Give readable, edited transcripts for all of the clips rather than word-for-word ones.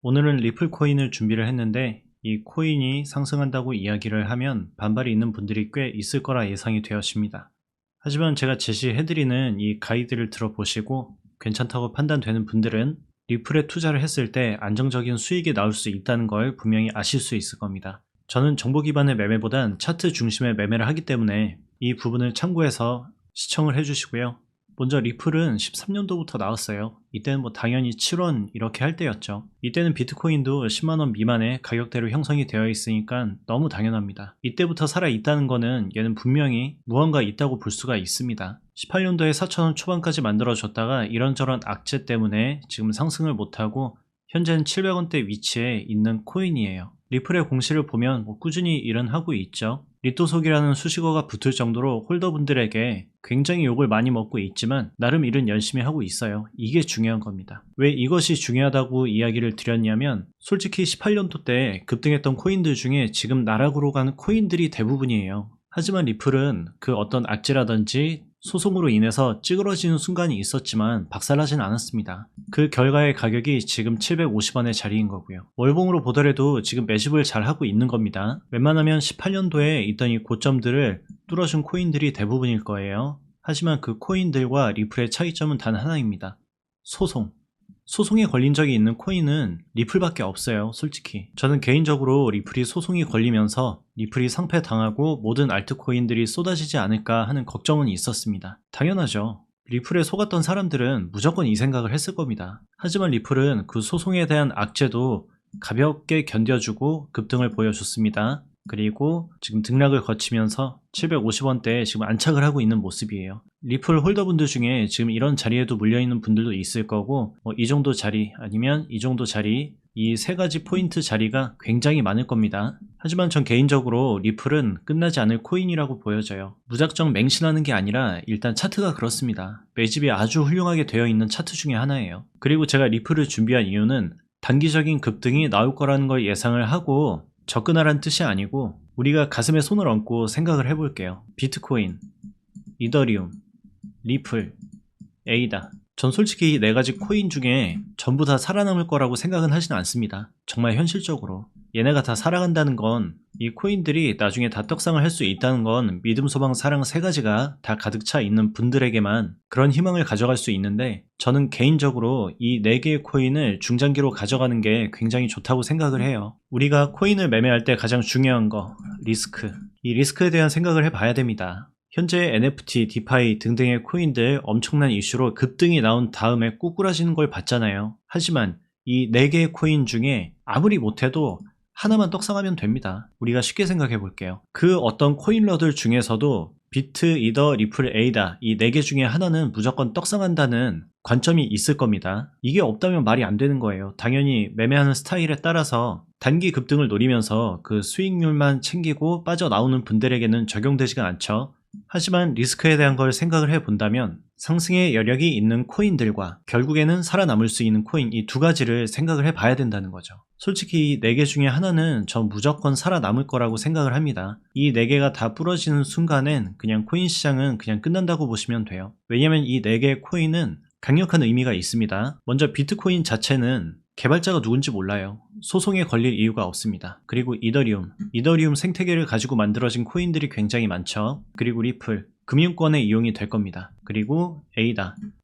오늘은 리플 코인을 준비를 했는데 이 코인이 상승한다고 이야기를 하면 반발이 있는 분들이 꽤 있을 거라 예상이 되었습니다. 하지만 제가 제시해드리는 이 가이드를 들어보시고 괜찮다고 판단되는 분들은 리플에 투자를 했을 때 안정적인 수익이 나올 수 있다는 걸 분명히 아실 수 있을 겁니다. 저는 정보 기반의 매매보단 차트 중심의 매매를 하기 때문에 이 부분을 참고해서 시청을 해주시고요. 먼저 리플은 13년도부터 나왔어요. 이때는 당연히 7원 이렇게 할 때였죠. 이때는 비트코인도 10만원 미만의 가격대로 형성이 되어 있으니까 너무 당연합니다. 이때부터 살아있다는 거는 얘는 분명히 무언가 있다고 볼 수가 있습니다. 18년도에 4천원 초반까지 만들어줬다가 이런저런 악재 때문에 지금 상승을 못하고 현재는 700원대 위치에 있는 코인이에요. 리플의 공시를 보면 꾸준히 일은 하고 있죠. 리또속이라는 수식어가 붙을 정도로 홀더분들에게 굉장히 욕을 많이 먹고 있지만 나름 일은 열심히 하고 있어요. 이게 중요한 겁니다. 왜 이것이 중요하다고 이야기를 드렸냐면 솔직히 18년도 때 급등했던 코인들 중에 지금 나락으로 가는 코인들이 대부분이에요. 하지만 리플은 그 어떤 악재라든지 소송으로 인해서 찌그러지는 순간이 있었지만 박살나진 않았습니다. 그 결과의 가격이 지금 750원의 자리인 거고요. 월봉으로 보더라도 지금 매집을 잘 하고 있는 겁니다. 웬만하면 18년도에 있던 이 고점들을 뚫어준 코인들이 대부분일 거예요. 하지만 그 코인들과 리플의 차이점은 단 하나입니다. 소송에 걸린 적이 있는 코인은 리플밖에 없어요. 솔직히 저는 개인적으로 리플이 소송이 걸리면서 리플이 상패당하고 모든 알트코인들이 쏟아지지 않을까 하는 걱정은 있었습니다. 당연하죠. 리플에 속았던 사람들은 무조건 이 생각을 했을 겁니다. 하지만 리플은 그 소송에 대한 악재도 가볍게 견뎌주고 급등을 보여줬습니다. 그리고 지금 등락을 거치면서 750원대에 지금 안착을 하고 있는 모습이에요. 리플 홀더분들 중에 지금 이런 자리에도 물려있는 분들도 있을 거고 이 정도 자리 아니면 이 정도 자리 이 세 가지 포인트 자리가 굉장히 많을 겁니다. 하지만 전 개인적으로 리플은 끝나지 않을 코인이라고 보여져요. 무작정 맹신하는 게 아니라 일단 차트가 그렇습니다. 매집이 아주 훌륭하게 되어 있는 차트 중에 하나예요. 그리고 제가 리플을 준비한 이유는 단기적인 급등이 나올 거라는 걸 예상을 하고 접근하라는 뜻이 아니고 우리가 가슴에 손을 얹고 생각을 해볼게요. 비트코인, 이더리움, 리플, 에이다. 전 솔직히 이 네 가지 코인 중에 전부 다 살아남을 거라고 생각은 하진 않습니다. 정말 현실적으로 얘네가 다 살아간다는 건 이 코인들이 나중에 다 떡상을 할 수 있다는 건 믿음, 소망, 사랑 세 가지가 다 가득 차 있는 분들에게만 그런 희망을 가져갈 수 있는데 저는 개인적으로 이 네 개의 코인을 중장기로 가져가는 게 굉장히 좋다고 생각을 해요. 우리가 코인을 매매할 때 가장 중요한 거 리스크. 이 리스크에 대한 생각을 해봐야 됩니다. 현재 NFT, 디파이 등등의 코인들 엄청난 이슈로 급등이 나온 다음에 꾸꾸라지는 걸 봤잖아요. 하지만 이 4개의 코인 중에 아무리 못해도 하나만 떡상하면 됩니다. 우리가 쉽게 생각해 볼게요. 그 어떤 코인러들 중에서도 비트, 이더, 리플, 에이다 이 4개 중에 하나는 무조건 떡상한다는 관점이 있을 겁니다. 이게 없다면 말이 안 되는 거예요. 당연히 매매하는 스타일에 따라서 단기 급등을 노리면서 그 수익률만 챙기고 빠져나오는 분들에게는 적용되지가 않죠. 하지만 리스크에 대한 걸 생각을 해본다면 상승의 여력이 있는 코인들과 결국에는 살아남을 수 있는 코인 이 두 가지를 생각을 해봐야 된다는 거죠. 솔직히 이 4개 중에 하나는 전 무조건 살아남을 거라고 생각을 합니다. 이 4개가 다 부러지는 순간엔 그냥 코인 시장은 그냥 끝난다고 보시면 돼요. 왜냐면 이 4개의 코인은 강력한 의미가 있습니다. 먼저 비트코인 자체는 개발자가 누군지 몰라요. 소송에 걸릴 이유가 없습니다. 그리고 이더리움 생태계를 가지고 만들어진 코인들이 굉장히 많죠. 그리고 리플, 금융권에 이용이 될 겁니다. 그리고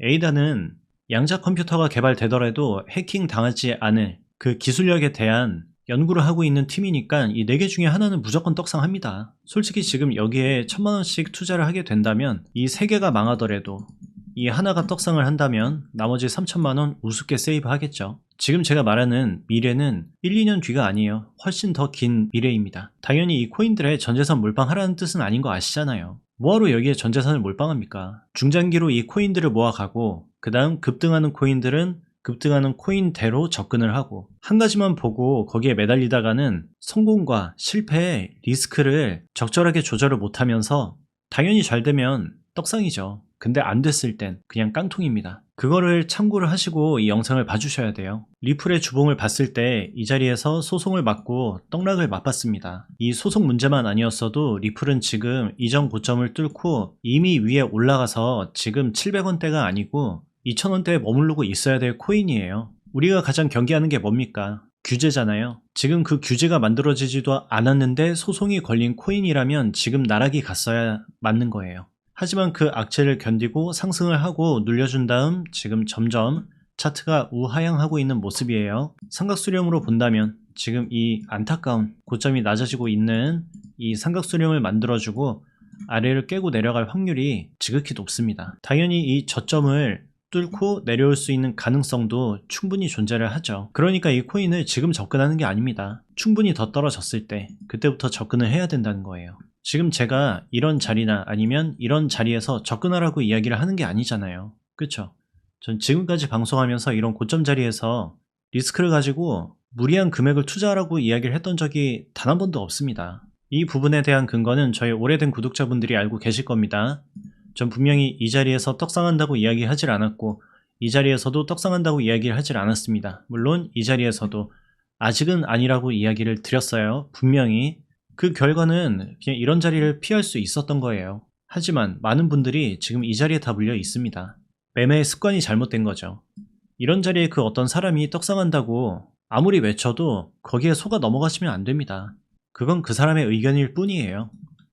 에이다는 양자 컴퓨터가 개발되더라도 해킹 당하지 않을 그 기술력에 대한 연구를 하고 있는 팀이니까 이 4개 중에 하나는 무조건 떡상합니다. 솔직히 지금 여기에 1000만원씩 투자를 하게 된다면 이 3개가 망하더라도 이 하나가 떡상을 한다면 나머지 3천만원 우습게 세이브 하겠죠. 지금 제가 말하는 미래는 1, 2년 뒤가 아니에요. 훨씬 더 긴 미래입니다. 당연히 이 코인들의 전재산 몰빵하라는 뜻은 아닌 거 아시잖아요. 뭐하러 여기에 전재산을 몰빵합니까? 중장기로 이 코인들을 모아가고 그 다음 급등하는 코인들은 급등하는 코인대로 접근을 하고 한 가지만 보고 거기에 매달리다가는 성공과 실패의 리스크를 적절하게 조절을 못하면서 당연히 잘 되면 떡상이죠. 근데 안 됐을 땐 그냥 깡통입니다. 그거를 참고를 하시고 이 영상을 봐주셔야 돼요. 리플의 주봉을 봤을 때 이 자리에서 소송을 맞고 떡락을 맛봤습니다. 이 소송 문제만 아니었어도 리플은 지금 이전 고점을 뚫고 이미 위에 올라가서 지금 700원대가 아니고 2000원대에 머무르고 있어야 될 코인이에요. 우리가 가장 경계하는 게 뭡니까? 규제잖아요. 지금 그 규제가 만들어지지도 않았는데 소송이 걸린 코인이라면 지금 나락이 갔어야 맞는 거예요. 하지만 그 악재를 견디고 상승을 하고 눌려준 다음 지금 점점 차트가 우하향하고 있는 모습이에요. 삼각수렴으로 본다면 지금 이 안타까운 고점이 낮아지고 있는 이 삼각수렴을 만들어주고 아래를 깨고 내려갈 확률이 지극히 높습니다. 당연히 이 저점을 뚫고 내려올 수 있는 가능성도 충분히 존재를 하죠. 그러니까 이 코인을 지금 접근하는 게 아닙니다. 충분히 더 떨어졌을 때 그때부터 접근을 해야 된다는 거예요. 지금 제가 이런 자리나 아니면 이런 자리에서 접근하라고 이야기를 하는 게 아니잖아요. 그쵸? 전 지금까지 방송하면서 이런 고점 자리에서 리스크를 가지고 무리한 금액을 투자하라고 이야기를 했던 적이 단 한 번도 없습니다. 이 부분에 대한 근거는 저희 오래된 구독자분들이 알고 계실 겁니다. 전 분명히 이 자리에서 떡상한다고 이야기하질 않았고 이 자리에서도 떡상한다고 이야기를 하질 않았습니다. 물론 이 자리에서도 아직은 아니라고 이야기를 드렸어요. 분명히 그 결과는 그냥 이런 자리를 피할 수 있었던 거예요. 하지만 많은 분들이 지금 이 자리에 다 물려 있습니다. 매매의 습관이 잘못된 거죠. 이런 자리에 그 어떤 사람이 떡상한다고 아무리 외쳐도 거기에 속아 넘어가시면 안 됩니다. 그건 그 사람의 의견일 뿐이에요.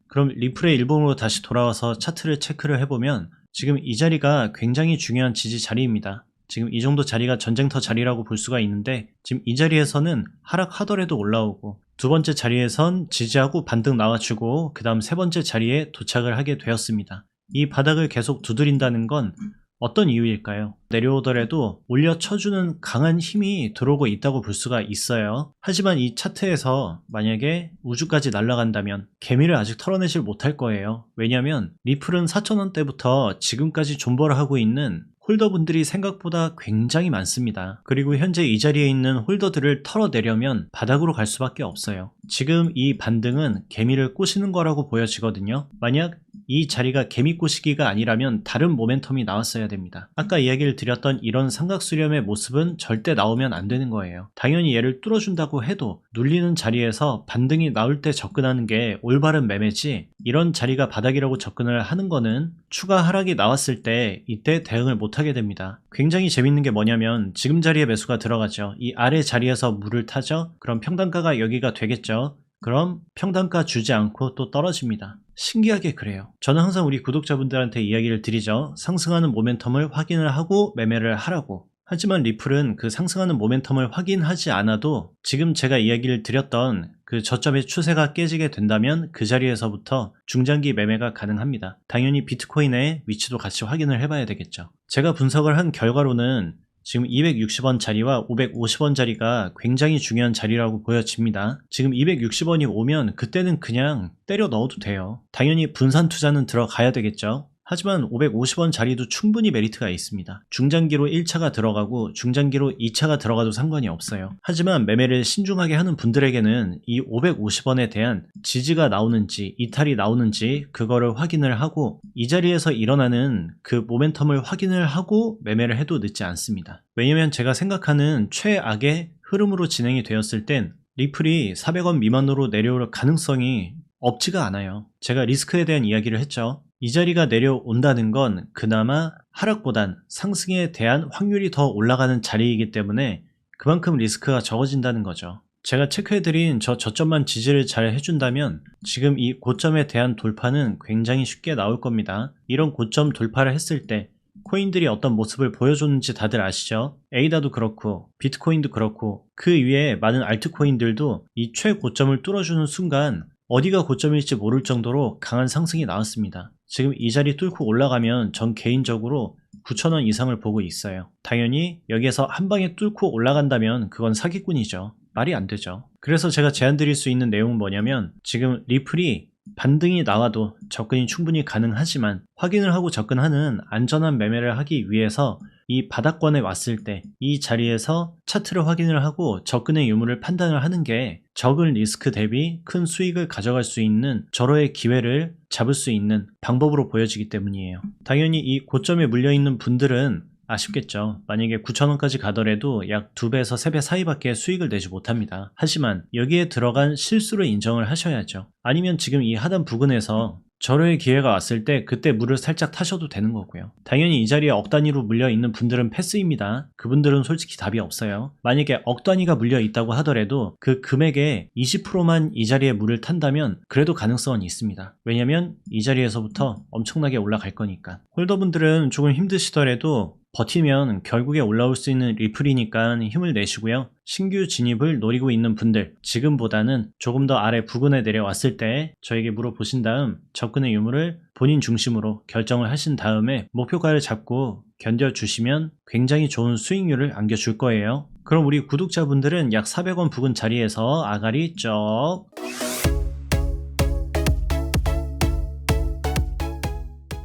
그럼 리플의 일봉으로 다시 돌아와서 차트를 체크를 해보면 지금 이 자리가 굉장히 중요한 지지 자리입니다. 지금 이 정도 자리가 전쟁터 자리라고 볼 수가 있는데 지금 이 자리에서는 하락하더라도 올라오고 두 번째 자리에선 지지하고 반등 나와주고 그 다음 세 번째 자리에 도착을 하게 되었습니다. 이 바닥을 계속 두드린다는 건 어떤 이유일까요? 내려오더라도 올려 쳐주는 강한 힘이 들어오고 있다고 볼 수가 있어요. 하지만 이 차트에서 만약에 우주까지 날아간다면 개미를 아직 털어내질 못할 거예요. 왜냐하면 리플은 4,000원대부터 지금까지 존버를 하고 있는 홀더분들이 생각보다 굉장히 많습니다. 그리고 현재 이 자리에 있는 홀더들을 털어내려면 바닥으로 갈 수밖에 없어요. 지금 이 반등은 개미를 꼬시는 거라고 보여지거든요. 만약 이 자리가 개미 꼬시기가 아니라면 다른 모멘텀이 나왔어야 됩니다. 아까 이야기를 드렸던 이런 삼각수렴의 모습은 절대 나오면 안 되는 거예요. 당연히 얘를 뚫어준다고 해도 눌리는 자리에서 반등이 나올 때 접근하는 게 올바른 매매지, 이런 자리가 바닥이라고 접근을 하는 거는 추가 하락이 나왔을 때 이때 대응을 못하게 됩니다. 굉장히 재밌는 게 뭐냐면 지금 자리에 매수가 들어가죠. 이 아래 자리에서 물을 타죠. 그럼 평단가가 여기가 되겠죠. 그럼 평단가 주지 않고 또 떨어집니다. 신기하게 그래요. 저는 항상 우리 구독자분들한테 이야기를 드리죠. 상승하는 모멘텀을 확인을 하고 매매를 하라고. 하지만 리플은 그 상승하는 모멘텀을 확인하지 않아도 지금 제가 이야기를 드렸던 그 저점의 추세가 깨지게 된다면 그 자리에서부터 중장기 매매가 가능합니다. 당연히 비트코인의 위치도 같이 확인을 해봐야 되겠죠. 제가 분석을 한 결과로는 지금 260원 자리와 550원 자리가 굉장히 중요한 자리라고 보여집니다. 지금 260원이 오면 그때는 그냥 때려 넣어도 돼요. 당연히 분산 투자는 들어가야 되겠죠. 하지만 550원 자리도 충분히 메리트가 있습니다. 중장기로 1차가 들어가고 중장기로 2차가 들어가도 상관이 없어요. 하지만 매매를 신중하게 하는 분들에게는 이 550원에 대한 지지가 나오는지 이탈이 나오는지 그거를 확인을 하고 이 자리에서 일어나는 그 모멘텀을 확인을 하고 매매를 해도 늦지 않습니다. 왜냐면 제가 생각하는 최악의 흐름으로 진행이 되었을 땐 리플이 400원 미만으로 내려올 가능성이 없지가 않아요. 제가 리스크에 대한 이야기를 했죠. 이 자리가 내려온다는 건 그나마 하락보단 상승에 대한 확률이 더 올라가는 자리이기 때문에 그만큼 리스크가 적어진다는 거죠. 제가 체크해드린 저점만 지지를 잘 해준다면 지금 이 고점에 대한 돌파는 굉장히 쉽게 나올 겁니다. 이런 고점 돌파를 했을 때 코인들이 어떤 모습을 보여줬는지 다들 아시죠? 에이다도 그렇고 비트코인도 그렇고 그 위에 많은 알트코인들도 이 최고점을 뚫어주는 순간 어디가 고점일지 모를 정도로 강한 상승이 나왔습니다. 지금 이 자리 뚫고 올라가면 전 개인적으로 9,000원 이상을 보고 있어요. 당연히 여기에서 한 방에 뚫고 올라간다면 그건 사기꾼이죠. 말이 안 되죠. 그래서 제가 제안 드릴 수 있는 내용은 뭐냐면 지금 리플이 반등이 나와도 접근이 충분히 가능하지만 확인을 하고 접근하는 안전한 매매를 하기 위해서 이 바닥권에 왔을 때 이 자리에서 차트를 확인을 하고 접근의 유무를 판단을 하는 게 적은 리스크 대비 큰 수익을 가져갈 수 있는 절호의 기회를 잡을 수 있는 방법으로 보여지기 때문이에요. 당연히 이 고점에 물려있는 분들은 아쉽겠죠. 만약에 9,000원까지 가더라도 약 2배에서 3배 사이밖에 수익을 내지 못합니다. 하지만 여기에 들어간 실수를 인정을 하셔야죠. 아니면 지금 이 하단 부근에서 절호의 기회가 왔을 때 그때 물을 살짝 타셔도 되는 거고요. 당연히 이 자리에 억 단위로 물려 있는 분들은 패스입니다. 그분들은 솔직히 답이 없어요. 만약에 억 단위가 물려 있다고 하더라도 그 금액의 20%만 이 자리에 물을 탄다면 그래도 가능성은 있습니다. 왜냐면 이 자리에서부터 엄청나게 올라갈 거니까. 홀더분들은 조금 힘드시더라도 버티면 결국에 올라올 수 있는 리플이니까 힘을 내시고요. 신규 진입을 노리고 있는 분들, 지금보다는 조금 더 아래 부근에 내려왔을 때 저에게 물어보신 다음 접근의 유무를 본인 중심으로 결정을 하신 다음에 목표가를 잡고 견뎌주시면 굉장히 좋은 수익률을 안겨줄 거예요. 그럼 우리 구독자분들은 약 400원 부근 자리에서 아가리 쩍